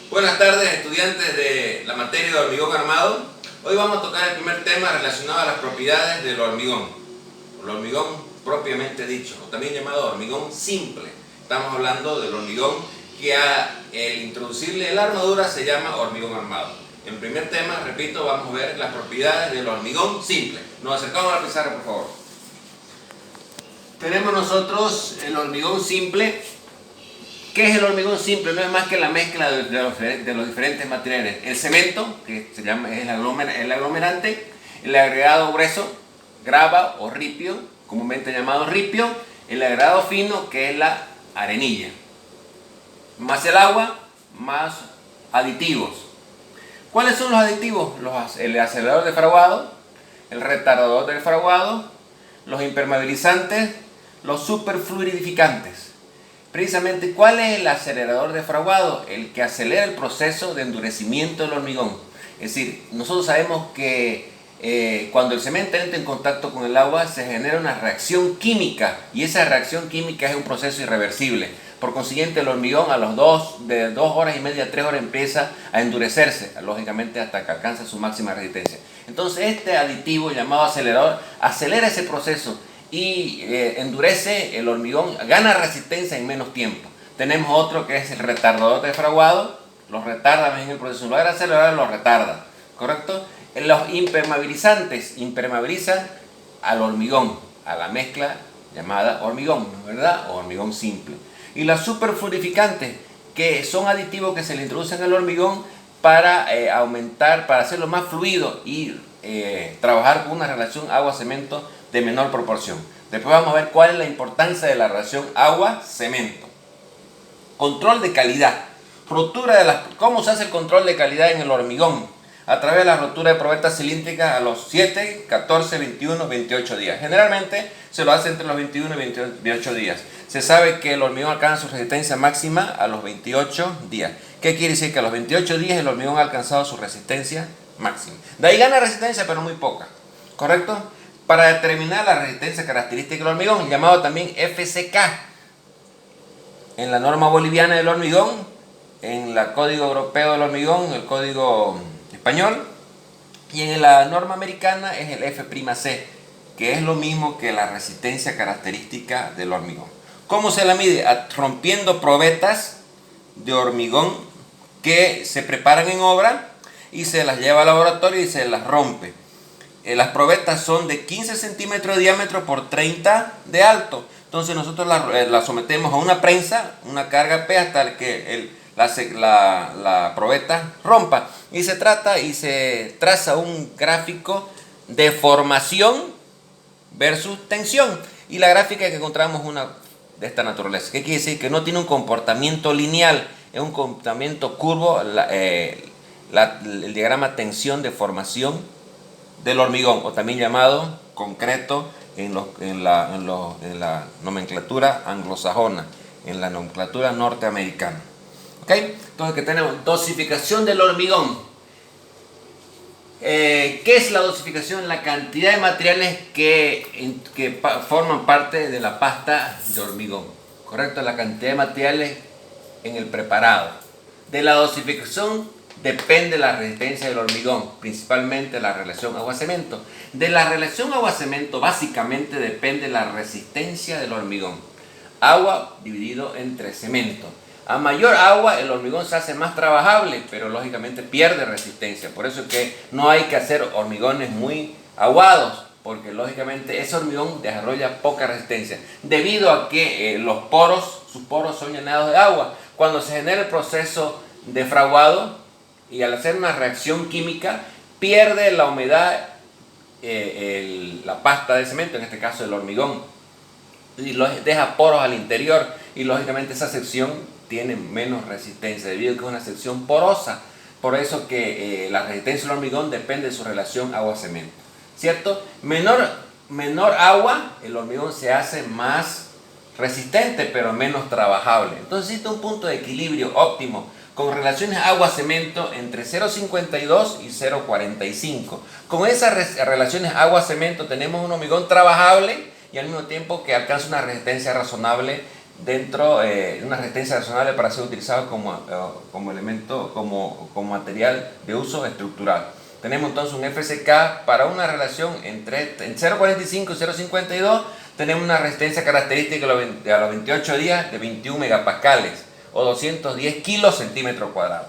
Buenas tardes, estudiantes de la materia de hormigón armado. Hoy vamos a tocar el primer tema relacionado a las propiedades del hormigón, el hormigón propiamente dicho, o también llamado hormigón simple. Estamos hablando del hormigón que al introducirle la armadura se llama hormigón armado. En el primer tema, repito, vamos a ver las propiedades del hormigón simple. Nos acercamos a la pizarra, por favor. Tenemos nosotros el hormigón simple. ¿Qué es el hormigón simple? No es más que la mezcla de los diferentes materiales. El cemento, que es el aglomerante, el agregado grueso, grava o ripio, comúnmente llamado ripio, el agregado fino, que es la arenilla, más el agua, más aditivos. ¿Cuáles son los aditivos? El acelerador de fraguado, el retardador del fraguado, los impermeabilizantes, los superfluidificantes. Precisamente, ¿cuál es el acelerador de fraguado? El que acelera el proceso de endurecimiento del hormigón. Es decir, nosotros sabemos que cuando el cemento entra en contacto con el agua se genera una reacción química, y esa reacción química es un proceso irreversible. Por consiguiente, el hormigón de 2 horas y media a 3 horas empieza a endurecerse, lógicamente hasta que alcanza su máxima resistencia. Entonces, este aditivo llamado acelerador acelera ese proceso y endurece el hormigón, gana resistencia en menos tiempo. Tenemos otro que es el retardador de fraguado, los retarda en el proceso, en lugar de acelerar los retarda, ¿correcto? Los impermeabilizantes impermeabilizan al hormigón, a la mezcla llamada hormigón, ¿verdad? O hormigón simple. Y los superfluidificantes, que son aditivos que se le introducen al hormigón para aumentar, para hacerlo más fluido y trabajar con una relación agua-cemento de menor proporción. Después vamos a ver cuál es la importancia de la relación agua-cemento. Control de calidad. ¿Cómo se hace el control de calidad en el hormigón? A través de la rotura de probetas cilíndricas a los 7, 14, 21, 28 días. Generalmente se lo hace entre los 21 y 28 días. Se sabe que el hormigón alcanza su resistencia máxima a los 28 días. ¿Qué quiere decir? Que a los 28 días el hormigón ha alcanzado su resistencia máxima. De ahí gana resistencia, pero muy poca. ¿Correcto? Para determinar la resistencia característica del hormigón, llamado también FCK, en la norma boliviana del hormigón, en el código europeo del hormigón, el código español, y en la norma americana es el F'C, que es lo mismo que la resistencia característica del hormigón. ¿Cómo se la mide? Rompiendo probetas de hormigón que se preparan en obra y se las lleva al laboratorio y se las rompe. Las probetas son de 15 centímetros de diámetro por 30 de alto. Entonces nosotros la sometemos a una prensa, una carga P, hasta que la probeta rompa. Y se traza un gráfico de formación versus tensión. Y la gráfica que encontramos una de esta naturaleza. ¿Qué quiere decir? Que no tiene un comportamiento lineal, es un comportamiento curvo, el diagrama tensión de formación del hormigón, o también llamado concreto en la nomenclatura anglosajona, en la nomenclatura norteamericana. ¿Ok? Entonces, que tenemos dosificación del hormigón. ¿Qué es la dosificación? La cantidad de materiales que forman parte de la pasta de hormigón. ¿Correcto? La cantidad de materiales en el preparado. De la dosificación depende la resistencia del hormigón, principalmente la relación agua-cemento. De la relación agua-cemento básicamente depende la resistencia del hormigón. Agua dividido entre cemento. A mayor agua el hormigón se hace más trabajable, pero lógicamente pierde resistencia. Por eso es que no hay que hacer hormigones muy aguados, porque lógicamente ese hormigón desarrolla poca resistencia, debido a que sus poros son llenados de agua. Cuando se genera el proceso de fraguado, y al hacer una reacción química, pierde la humedad la pasta de cemento, en este caso el hormigón, y deja poros al interior, y lógicamente esa sección tiene menos resistencia, debido a que es una sección porosa. Por eso que la resistencia del hormigón depende de su relación agua-cemento, ¿cierto? Menor agua, el hormigón se hace más resistente, pero menos trabajable. Entonces existe un punto de equilibrio óptimo con relaciones agua-cemento entre 0,52 y 0,45. Con esas relaciones agua-cemento tenemos un hormigón trabajable y al mismo tiempo que alcanza una resistencia razonable dentro de una resistencia razonable para ser utilizado como elemento, como material de uso estructural. Tenemos entonces un FSK para una relación en 0,45 y 0,52. Tenemos una resistencia característica a los 28 días de 21 megapascales o 210 kilos centímetros cuadrados.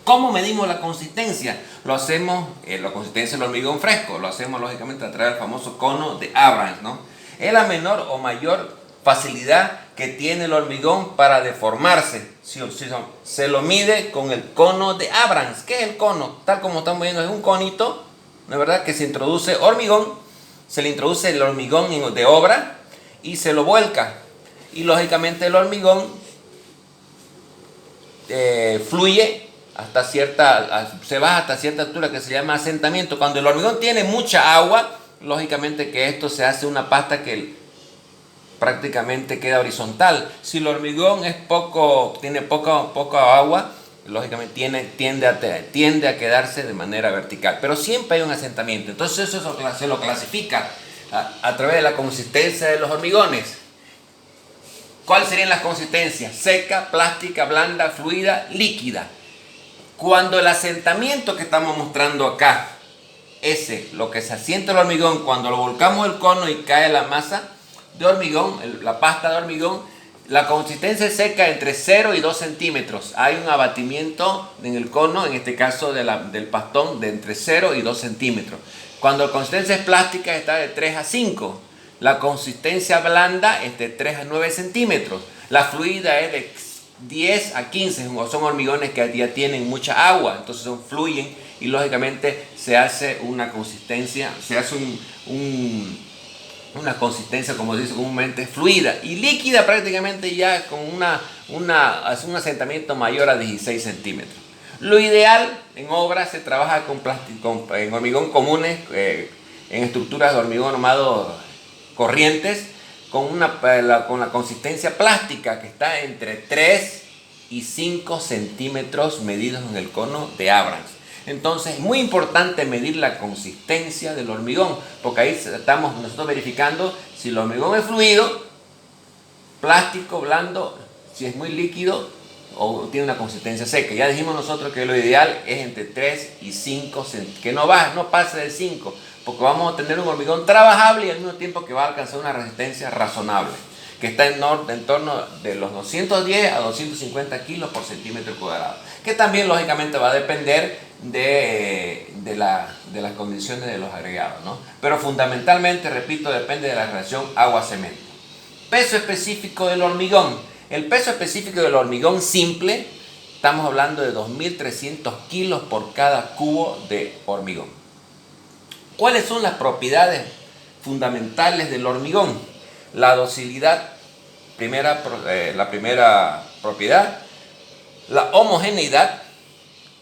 ¿Cómo medimos la consistencia? Lo hacemos, la consistencia del hormigón fresco, lo hacemos lógicamente a través del famoso cono de Abrams, ¿no? Es la menor o mayor facilidad que tiene el hormigón para deformarse. Se lo mide con el cono de Abrams. ¿Qué es el cono? Tal como estamos viendo, es un conito, ¿no es verdad? Que se introduce hormigón, se le introduce el hormigón de obra y se lo vuelca. Y lógicamente el hormigón fluye se baja hasta cierta altura que se llama asentamiento. Cuando el hormigón tiene mucha agua, lógicamente que esto se hace una pasta que prácticamente queda horizontal. Si el hormigón tiene poca agua, lógicamente tiende a quedarse de manera vertical, pero siempre hay un asentamiento. Entonces eso se lo clasifica a través de la consistencia de los hormigones. ¿Cuáles serían las consistencias? Seca, plástica, blanda, fluida, líquida. Cuando el asentamiento que estamos mostrando acá, lo que se asienta el hormigón, cuando lo volcamos el cono y cae la masa de hormigón, la pasta de hormigón, la consistencia es seca entre 0 y 2 centímetros. Hay un abatimiento en el cono, en este caso del pastón, de entre 0 y 2 centímetros. Cuando la consistencia es plástica está de 3 a 5. La consistencia blanda es de 3 a 9 centímetros. La fluida es de 10 a 15. Son hormigones que ya tienen mucha agua, entonces fluyen y lógicamente se hace una consistencia, una consistencia, como se dice comúnmente, fluida, y líquida prácticamente ya con un asentamiento mayor a 16 centímetros. Lo ideal en obra se trabaja en hormigón comunes, en estructuras de hormigón armado corrientes, con la consistencia plástica que está entre 3 y 5 centímetros medidos en el cono de Abrams. Entonces es muy importante medir la consistencia del hormigón, porque ahí estamos nosotros verificando si el hormigón es fluido, plástico, blando, si es muy líquido o tiene una consistencia seca. Ya dijimos nosotros que lo ideal es entre 3 y 5 centímetros, que no pase de 5, porque vamos a tener un hormigón trabajable y al mismo tiempo que va a alcanzar una resistencia razonable, que está en torno de los 210 a 250 kilos por centímetro cuadrado, que también lógicamente va a depender de las condiciones de los agregados, ¿no? Pero fundamentalmente, repito, depende de la relación agua-cemento. Peso específico del hormigón. El peso específico del hormigón simple, estamos hablando de 2.300 kilos por cada cubo de hormigón. ¿Cuáles son las propiedades fundamentales del hormigón? La docilidad, la primera propiedad, la homogeneidad,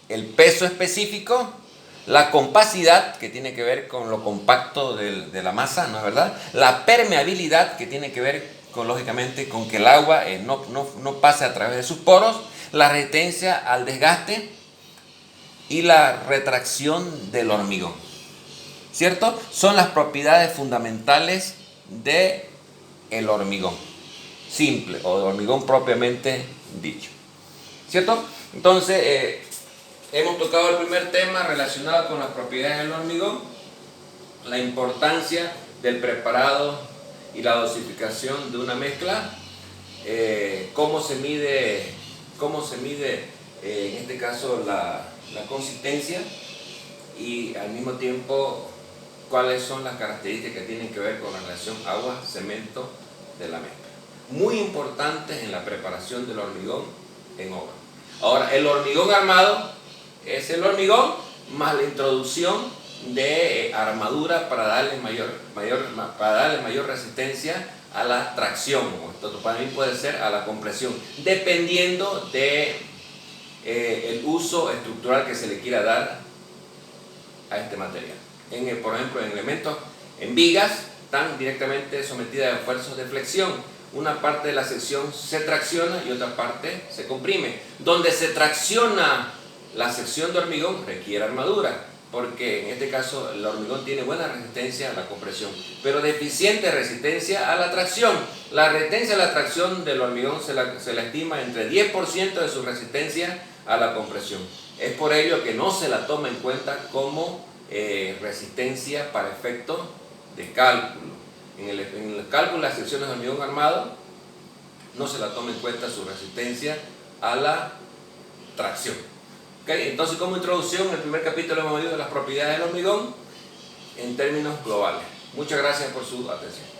el peso específico, la compacidad, que tiene que ver con lo compacto de la masa, ¿no es verdad? La permeabilidad, que tiene que ver lógicamente con que el agua no pase a través de sus poros, la resistencia al desgaste y la retracción del hormigón, ¿cierto? Son las propiedades fundamentales del hormigón simple o de hormigón propiamente dicho, ¿cierto? Entonces, hemos tocado el primer tema relacionado con las propiedades del hormigón, la importancia del preparado y la dosificación de una mezcla, cómo se mide en este caso la consistencia, y al mismo tiempo cuáles son las características que tienen que ver con la relación agua-cemento de la mezcla. Muy importantes en la preparación del hormigón en obra. Ahora, el hormigón armado es el hormigón más la introducción de armadura para darle mayor resistencia a la tracción, o esto también puede ser a la compresión, dependiendo de el uso estructural que se le quiera dar a este material. Por ejemplo, en elementos, en vigas, están directamente sometidas a esfuerzos de flexión. Una parte de la sección se tracciona y otra parte se comprime. Donde se tracciona la sección de hormigón requiere armadura. porque en este caso el hormigón tiene buena resistencia a la compresión, pero deficiente resistencia a la tracción. La resistencia a la tracción del hormigón se la estima entre 10% de su resistencia a la compresión. Es por ello que no se la toma en cuenta como resistencia para efectos de cálculo. En el cálculo de las secciones de hormigón armado no se la toma en cuenta su resistencia a la tracción. ¿Okay? Entonces, como introducción, en el primer capítulo hemos visto las propiedades del hormigón en términos globales. Muchas gracias por su atención.